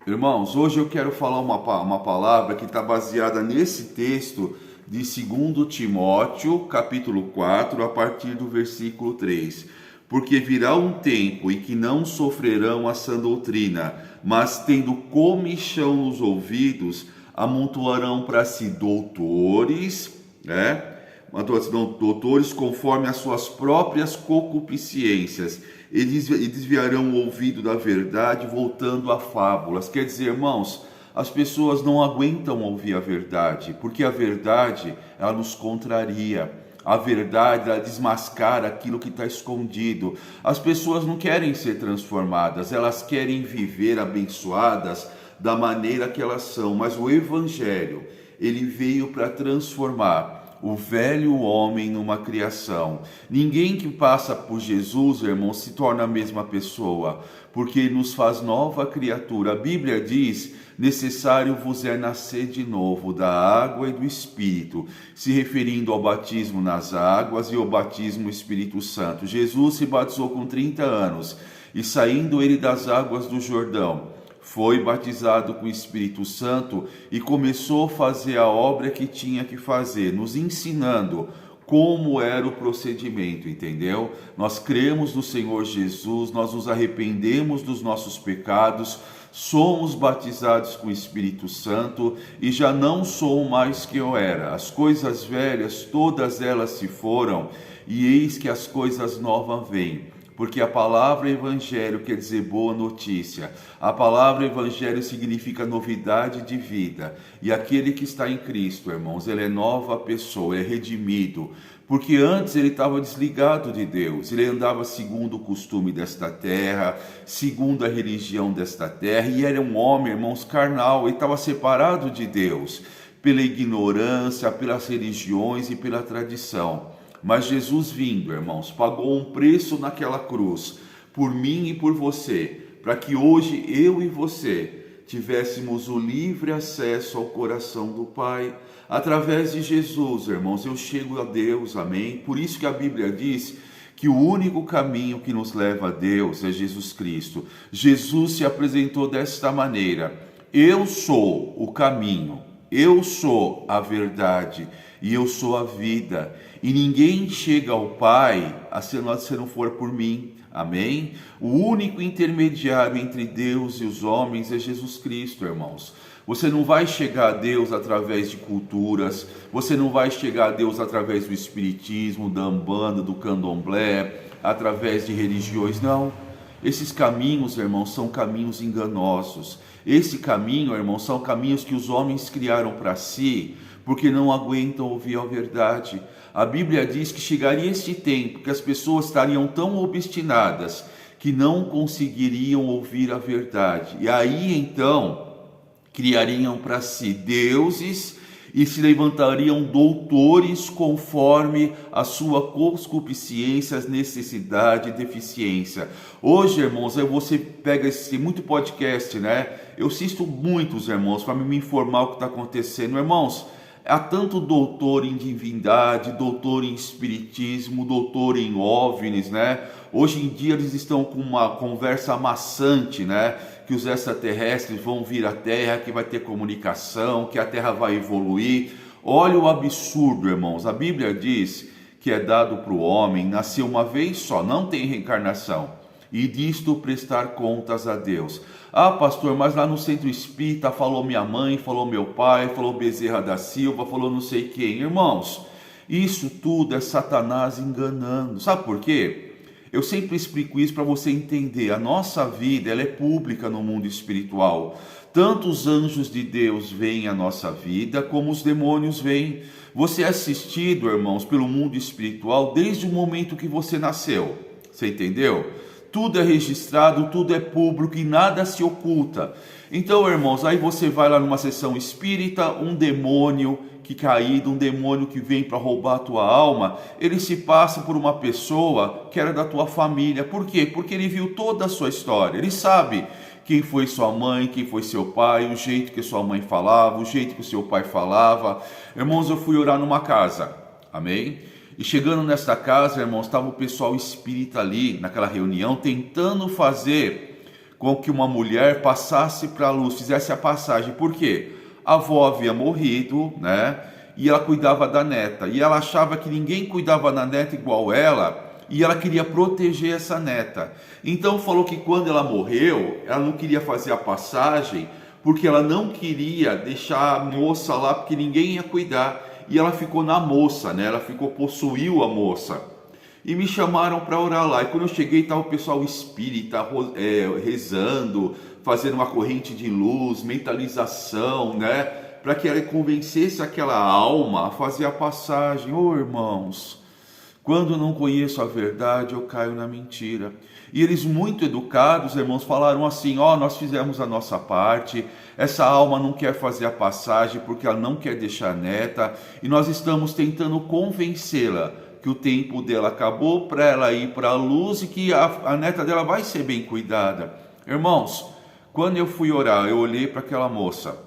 Irmãos, hoje eu quero falar uma palavra que está baseada nesse texto de 2 Timóteo, capítulo 4, a partir do versículo 3. Porque virá um tempo em que não sofrerão a sã doutrina, mas tendo comichão nos ouvidos, amontoarão para si doutores, né? Doutores conforme as suas próprias concupiscências, e desviarão o ouvido da verdade, voltando a fábulas. Quer dizer, irmãos, as pessoas não aguentam ouvir a verdade, porque a verdade, ela nos contraria. A verdade, ela desmascara aquilo que está escondido. As pessoas não querem ser transformadas, elas querem viver abençoadas da maneira que elas são. Mas o Evangelho, ele veio para transformar o velho homem numa criação. Ninguém que passa por Jesus, irmão, se torna a mesma pessoa, porque ele nos faz nova criatura. A Bíblia diz: necessário vos é nascer de novo da água e do Espírito, se referindo ao batismo nas águas e ao batismo no Espírito Santo. Jesus se batizou com 30 anos e, saindo ele das águas do Jordão, foi batizado com o Espírito Santo e começou a fazer a obra que tinha que fazer, nos ensinando como era o procedimento, entendeu? Nós cremos no Senhor Jesus, nós nos arrependemos dos nossos pecados, somos batizados com o Espírito Santo e já não sou mais que eu era. As coisas velhas, todas elas se foram, e eis que as coisas novas vêm. Porque a palavra evangelho quer dizer boa notícia. A palavra evangelho significa novidade de vida. E aquele que está em Cristo, irmãos, ele é nova pessoa, é redimido. Porque antes ele estava desligado de Deus. Ele andava segundo o costume desta terra, segundo a religião desta terra. E era um homem, irmãos, carnal. Ele estava separado de Deus pela ignorância, pelas religiões e pela tradição. Mas Jesus vindo, irmãos, pagou um preço naquela cruz, por mim e por você, para que hoje eu e você tivéssemos o livre acesso ao coração do Pai. Através de Jesus, irmãos, eu chego a Deus, amém? Por isso que a Bíblia diz que o único caminho que nos leva a Deus é Jesus Cristo. Jesus se apresentou desta maneira: eu sou o caminho, eu sou a verdade e eu sou a vida. E ninguém chega ao Pai se não for por mim. Amém? O único intermediário entre Deus e os homens é Jesus Cristo, irmãos. Você não vai chegar a Deus através de culturas, você não vai chegar a Deus através do espiritismo, da umbanda, do candomblé, através de religiões, não. Esses caminhos, irmãos, são caminhos enganosos. Esse caminho, irmãos, são caminhos que os homens criaram para si, porque não aguentam ouvir a verdade. A Bíblia diz que chegaria este tempo que as pessoas estariam tão obstinadas que não conseguiriam ouvir a verdade. E aí então criariam para si deuses e se levantariam doutores conforme a sua concupiscência, necessidade e deficiência. Hoje, irmãos, você pega muito podcast, né? Eu assisto muitos, irmãos, para me informar o que está acontecendo. Irmãos, há tanto doutor em divindade, doutor em espiritismo, doutor em OVNIs, né? Hoje em dia eles estão com uma conversa amassante, né? Que os extraterrestres vão vir à Terra, que vai ter comunicação, que a Terra vai evoluir. Olha o absurdo, irmãos. A Bíblia diz que é dado para o homem nascer uma vez só, não tem reencarnação, e disto prestar contas a Deus. Ah, pastor, mas lá no centro espírita falou minha mãe, falou meu pai, falou Bezerra da Silva, falou não sei quem. Irmãos, isso tudo é Satanás enganando. Sabe por quê? Eu sempre explico isso para você entender. A nossa vida, ela é pública no mundo espiritual. Tanto os anjos de Deus veem a nossa vida, como os demônios veem. Você é assistido, irmãos, pelo mundo espiritual desde o momento que você nasceu. Você entendeu? Tudo é registrado, tudo é público e nada se oculta. Então, irmãos, aí você vai lá numa sessão espírita, um demônio que caído, um demônio que vem para roubar a tua alma, ele se passa por uma pessoa que era da tua família. Por quê? Porque ele viu toda a sua história, ele sabe quem foi sua mãe, quem foi seu pai, o jeito que sua mãe falava, o jeito que o seu pai falava. Irmãos, eu fui orar numa casa, amém? E chegando nesta casa, irmãos, estava o pessoal espírita ali, naquela reunião, tentando fazer com que uma mulher passasse para a luz, fizesse a passagem. Por quê? A avó havia morrido, né? E ela cuidava da neta. E ela achava que ninguém cuidava da neta igual ela. E ela queria proteger essa neta. Então falou que quando ela morreu, ela não queria fazer a passagem, porque ela não queria deixar a moça lá, porque ninguém ia cuidar. E ela ficou na moça, né? Ela possuiu a moça. E me chamaram para orar lá. E quando eu cheguei, estava o pessoal espírita rezando, fazendo uma corrente de luz, mentalização, né? Para que ela convencesse aquela alma a fazer a passagem. Ô irmãos, quando eu não conheço a verdade, eu caio na mentira. E eles, muito educados, irmãos, falaram assim: ó, nós fizemos a nossa parte, essa alma não quer fazer a passagem porque ela não quer deixar a neta, e nós estamos tentando convencê-la que o tempo dela acabou para ela ir para a luz e que a neta dela vai ser bem cuidada. Irmãos, quando eu fui orar, eu olhei para aquela moça.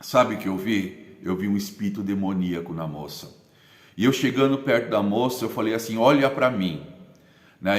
Sabe o que eu vi? Eu vi um espírito demoníaco na moça. E eu chegando perto da moça, eu falei assim: olha para mim.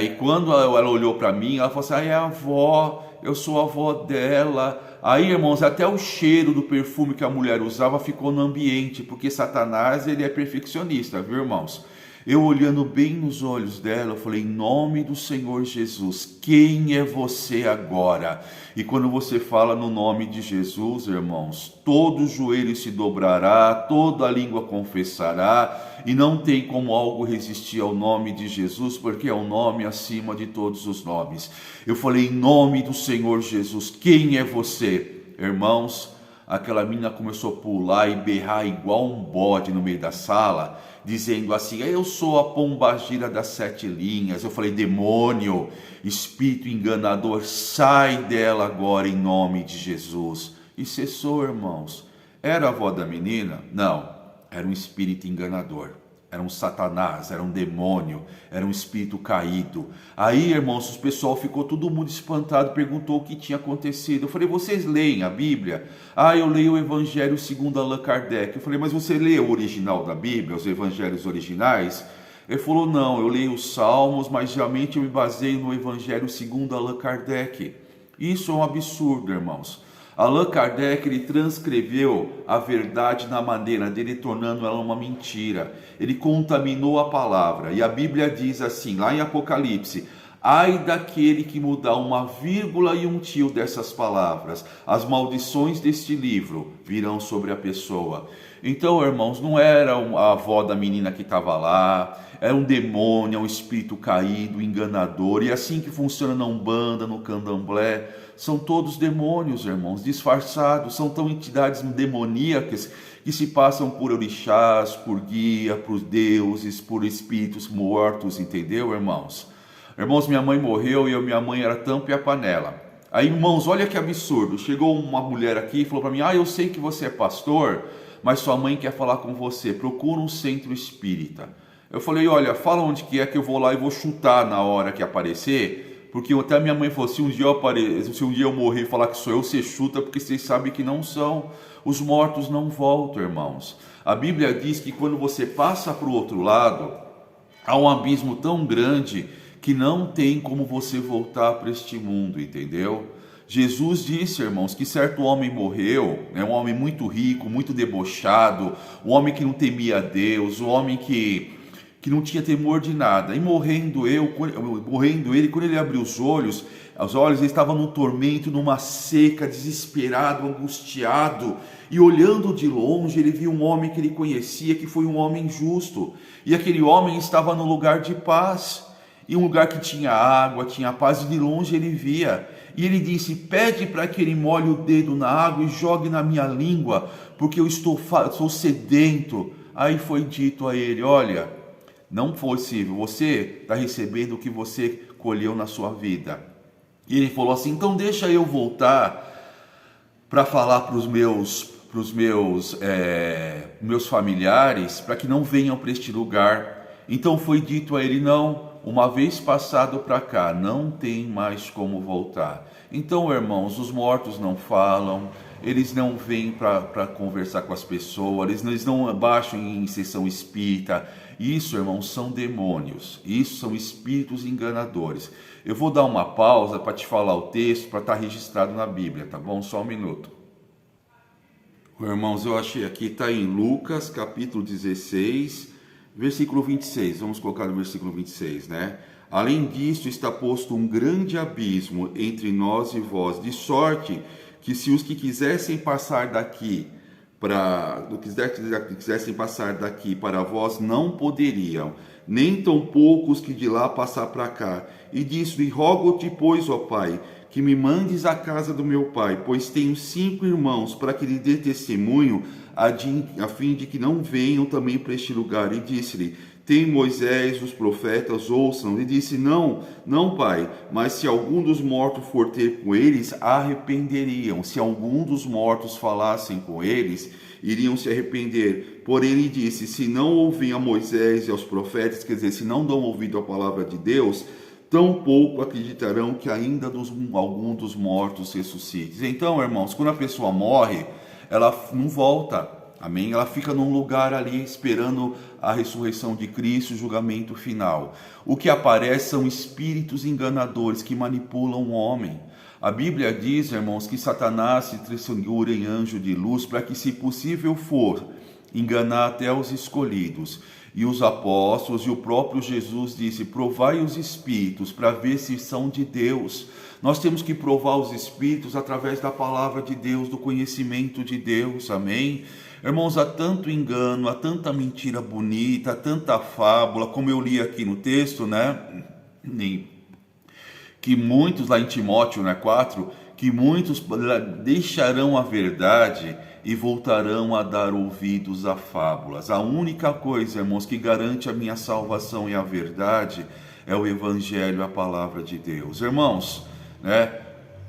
E quando ela olhou para mim, ela falou assim: é a avó, eu sou a avó dela. Aí, irmãos, até o cheiro do perfume que a mulher usava ficou no ambiente, porque Satanás, ele é perfeccionista, viu, irmãos? Eu olhando bem nos olhos dela, eu falei: em nome do Senhor Jesus, quem é você agora? E quando você fala no nome de Jesus, irmãos, todo joelho se dobrará, toda língua confessará, e não tem como algo resistir ao nome de Jesus, porque é o nome acima de todos os nomes. Eu falei: em nome do Senhor Jesus, quem é você? Irmãos, aquela menina começou a pular e berrar igual um bode no meio da sala, dizendo assim: eu sou a pombagira das 7 linhas. Eu falei: demônio, espírito enganador, sai dela agora em nome de Jesus. E cessou, irmãos. Era a avó da menina? Não, era um espírito enganador. Era um Satanás, era um demônio, era um espírito caído. Aí, irmãos, o pessoal ficou todo mundo espantado, perguntou o que tinha acontecido. Eu falei: vocês leem a Bíblia? Ah, eu leio o Evangelho segundo Allan Kardec. Eu falei: mas você lê o original da Bíblia, os Evangelhos originais? Ele falou: não, eu leio os Salmos, mas realmente eu me baseio no Evangelho segundo Allan Kardec. Isso é um absurdo, irmãos. Allan Kardec, ele transcreveu a verdade na maneira dele, tornando ela uma mentira. Ele contaminou a palavra. E a Bíblia diz assim, lá em Apocalipse: ai daquele que mudar uma vírgula e um tio dessas palavras, as maldições deste livro virão sobre a pessoa. Então, irmãos, não era a avó da menina que estava lá, era um demônio, um espírito caído, enganador. E assim que funciona na Umbanda, no Candomblé, são todos demônios, irmãos, disfarçados. São tão entidades demoníacas que se passam por orixás, por guia, por deuses, por espíritos mortos, entendeu, irmãos? Irmãos, minha mãe morreu e minha mãe era tampa e a panela. Aí, irmãos, olha que absurdo. Chegou uma mulher aqui e falou para mim: eu sei que você é pastor, mas sua mãe quer falar com você. Procura um centro espírita. Eu falei: olha, fala onde que é que eu vou lá e vou chutar na hora que aparecer. Porque até minha mãe falou: se um dia eu morrer e falar que sou eu, você chuta, porque vocês sabem que não são. Os mortos não voltam, irmãos. A Bíblia diz que quando você passa para o outro lado, há um abismo tão grande que não tem como você voltar para este mundo, entendeu? Jesus disse, irmãos, que certo homem morreu, um homem muito rico, muito debochado, um homem que não temia a Deus, um homem que não tinha temor de nada. E morrendo ele, quando ele abriu os olhos ele estava num tormento, numa seca, desesperado, angustiado. E olhando de longe, ele viu um homem que ele conhecia, que foi um homem justo. E aquele homem estava no lugar de paz, e um lugar que tinha água, tinha paz, e de longe ele via. E ele disse: pede para que ele molhe o dedo na água e jogue na minha língua, porque eu estou sedento. Aí foi dito a ele: olha, não fosse você está recebendo o que você colheu na sua vida. E ele falou assim: então deixa eu voltar para falar para os meus familiares, para que não venham para este lugar. Então foi dito a ele: não, uma vez passado para cá, não tem mais como voltar. Então, irmãos, os mortos não falam, eles não vêm para conversar com as pessoas, eles não baixam em sessão espírita. Isso, irmãos, são demônios, isso são espíritos enganadores. Eu vou dar uma pausa para te falar o texto, para estar registrado na Bíblia, tá bom? Só um minuto. Irmãos, eu achei aqui, está em Lucas, capítulo 16, versículo 26. Vamos colocar no versículo 26, né? Além disso, está posto um grande abismo entre nós e vós, de sorte que se os que quisessem passar daqui para vós não poderiam, nem tampouco os que de lá passar para cá. E disse-lhe: rogo-te, pois, ó Pai, que me mandes à casa do meu pai, pois tenho 5 irmãos, para que lhe dê testemunho, a fim de que não venham também para este lugar. E disse-lhe: tem Moisés, os profetas, ouçam. E disse: não, pai, mas se algum dos mortos for ter com eles, arrependeriam. Se algum dos mortos falassem com eles, iriam se arrepender. Porém ele disse: se não ouvem a Moisés e aos profetas, quer dizer, se não dão ouvido à palavra de Deus, tampouco acreditarão que ainda algum dos mortos ressuscite. Então, irmãos, quando a pessoa morre, ela não volta, amém? Ela fica num lugar ali esperando a ressurreição de Cristo, o julgamento final. O que aparece são espíritos enganadores que manipulam o homem. A Bíblia diz, irmãos, que Satanás se transfigura em anjo de luz para que, se possível for, enganar até os escolhidos. E os apóstolos e o próprio Jesus disse: provai os espíritos para ver se são de Deus. Nós temos que provar os espíritos através da palavra de Deus, do conhecimento de Deus, amém? Irmãos, há tanto engano, há tanta mentira bonita, há tanta fábula, como eu li aqui no texto, né? Que muitos, lá em Timóteo, né, 4, que muitos deixarão a verdade e voltarão a dar ouvidos a fábulas. A única coisa, irmãos, que garante a minha salvação e a verdade é o Evangelho, a palavra de Deus. Irmãos, né,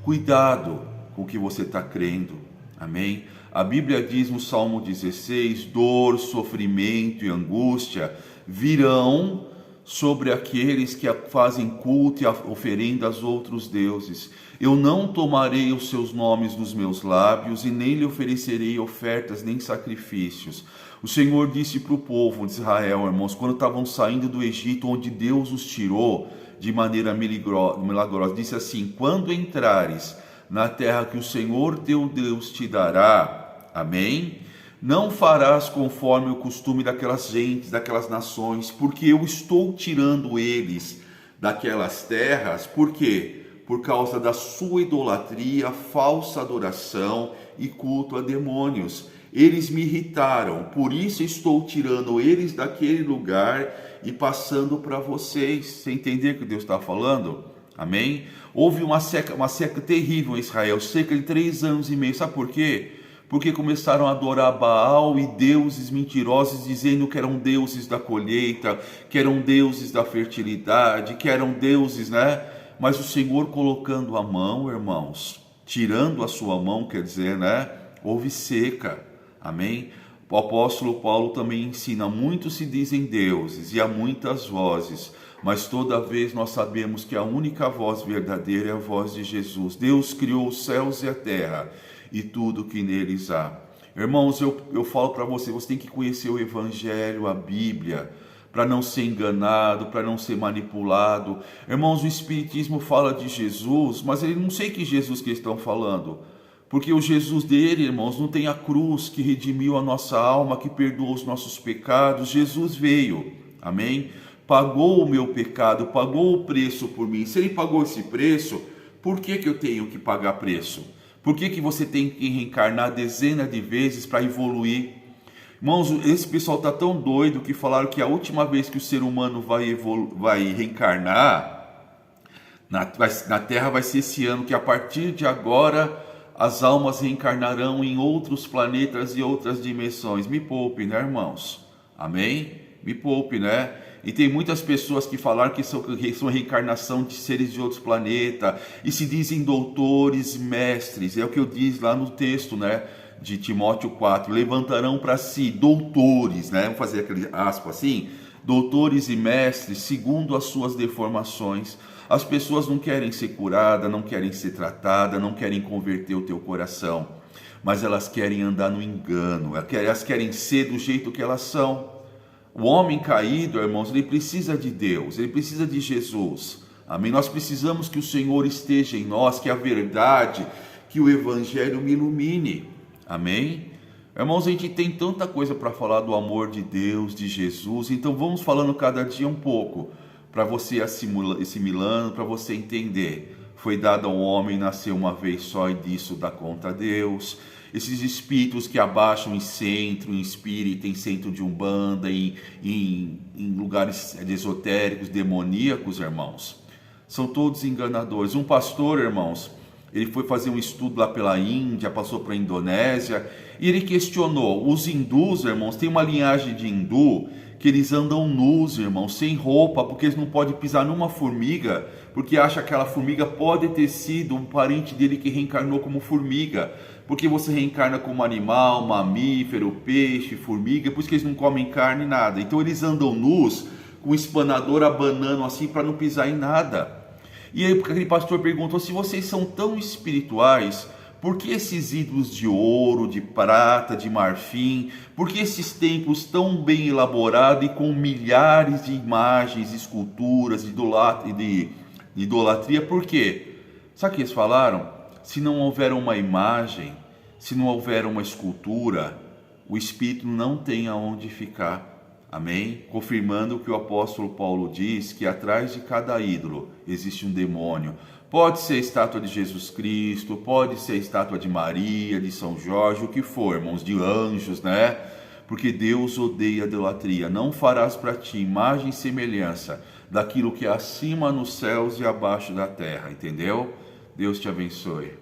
cuidado com o que você está crendo, amém? A Bíblia diz no Salmo 16, dor, sofrimento e angústia virão sobre aqueles que fazem culto e oferendas a outros deuses. Eu não tomarei os seus nomes nos meus lábios e nem lhe oferecerei ofertas nem sacrifícios. O Senhor disse para o povo de Israel, irmãos, quando estavam saindo do Egito, onde Deus os tirou de maneira milagrosa, disse assim: quando entrares na terra que o Senhor teu Deus te dará, amém? Não farás conforme o costume daquelas gentes, daquelas nações, porque eu estou tirando eles daquelas terras. Por quê? Por causa da sua idolatria, falsa adoração e culto a demônios. Eles me irritaram, por isso estou tirando eles daquele lugar e passando para vocês. Você entender o que Deus está falando? Amém? Houve uma seca terrível em Israel, cerca de 3 anos e meio. Sabe por quê? Porque começaram a adorar Baal e deuses mentirosos, dizendo que eram deuses da colheita, que eram deuses da fertilidade, que eram deuses, né? Mas o Senhor colocando a mão, irmãos, tirando a sua mão, quer dizer, né? Houve seca, amém? O apóstolo Paulo também ensina: muitos se dizem deuses e há muitas vozes, mas toda vez nós sabemos que a única voz verdadeira é a voz de Jesus. Deus criou os céus e a terra e tudo que neles há. Irmãos, eu falo para você tem que conhecer o Evangelho, a Bíblia, para não ser enganado, para não ser manipulado. Irmãos, o Espiritismo fala de Jesus, mas ele não sei que Jesus que eles estão falando, porque o Jesus dele, irmãos, não tem a cruz que redimiu a nossa alma, que perdoou os nossos pecados. Jesus veio, amém? Pagou o meu pecado, pagou o preço por mim. Se ele pagou esse preço, por que eu tenho que pagar preço? Por que você tem que reencarnar dezenas de vezes para evoluir? Irmãos, esse pessoal está tão doido que falaram que a última vez que o ser humano vai reencarnar na Terra vai ser esse ano, que a partir de agora as almas reencarnarão em outros planetas e outras dimensões. Me poupe, né, irmãos? Amém? Me poupe, né? E tem muitas pessoas que falaram que são reencarnação de seres de outros planetas e se dizem doutores, mestres. É o que eu diz lá no texto, né, de Timóteo 4. Levantarão para si doutores, né? Vamos fazer aquele aspas assim. doutores e mestres segundo as suas deformações. As pessoas não querem ser curadas, não querem ser tratadas, não querem converter o teu coração, mas elas querem andar no engano, elas querem ser do jeito que elas são. O homem caído, irmãos, ele precisa de Deus, ele precisa de Jesus. Amém? Nós precisamos que o Senhor esteja em nós, que a verdade, que o Evangelho me ilumine. Amém? Irmãos, a gente tem tanta coisa para falar do amor de Deus, de Jesus, então vamos falando cada dia um pouco, para você assimilando, para você entender. Foi dado ao homem nascer uma vez só e disso dá conta a Deus. Esses espíritos que abaixam em centro, em espírito, em centro de umbanda, em lugares esotéricos, demoníacos, irmãos, são todos enganadores. Um pastor, irmãos, ele foi fazer um estudo lá pela Índia, passou para a Indonésia, e ele questionou, os hindus, irmãos, tem uma linhagem de hindu que eles andam nus, irmãos, sem roupa, porque eles não podem pisar numa formiga, porque acha que aquela formiga pode ter sido um parente dele que reencarnou como formiga, porque você reencarna como animal, mamífero, peixe, formiga, por isso que eles não comem carne, nada. Então eles andam nus, com o espanador abanando assim, para não pisar em nada. E aí aquele pastor perguntou, se vocês são tão espirituais, por que esses ídolos de ouro, de prata, de marfim? Por que esses templos tão bem elaborados e com milhares de imagens, esculturas, de idolatria? Por quê? Sabe o que eles falaram? Se não houver uma imagem, se não houver uma escultura, o espírito não tem aonde ficar. Amém? Confirmando o que o apóstolo Paulo diz, que atrás de cada ídolo existe um demônio. Pode ser a estátua de Jesus Cristo, pode ser a estátua de Maria, de São Jorge, o que for, irmãos, de anjos, né? Porque Deus odeia a idolatria. Não farás para ti imagem e semelhança daquilo que é acima nos céus e abaixo da terra, entendeu? Deus te abençoe.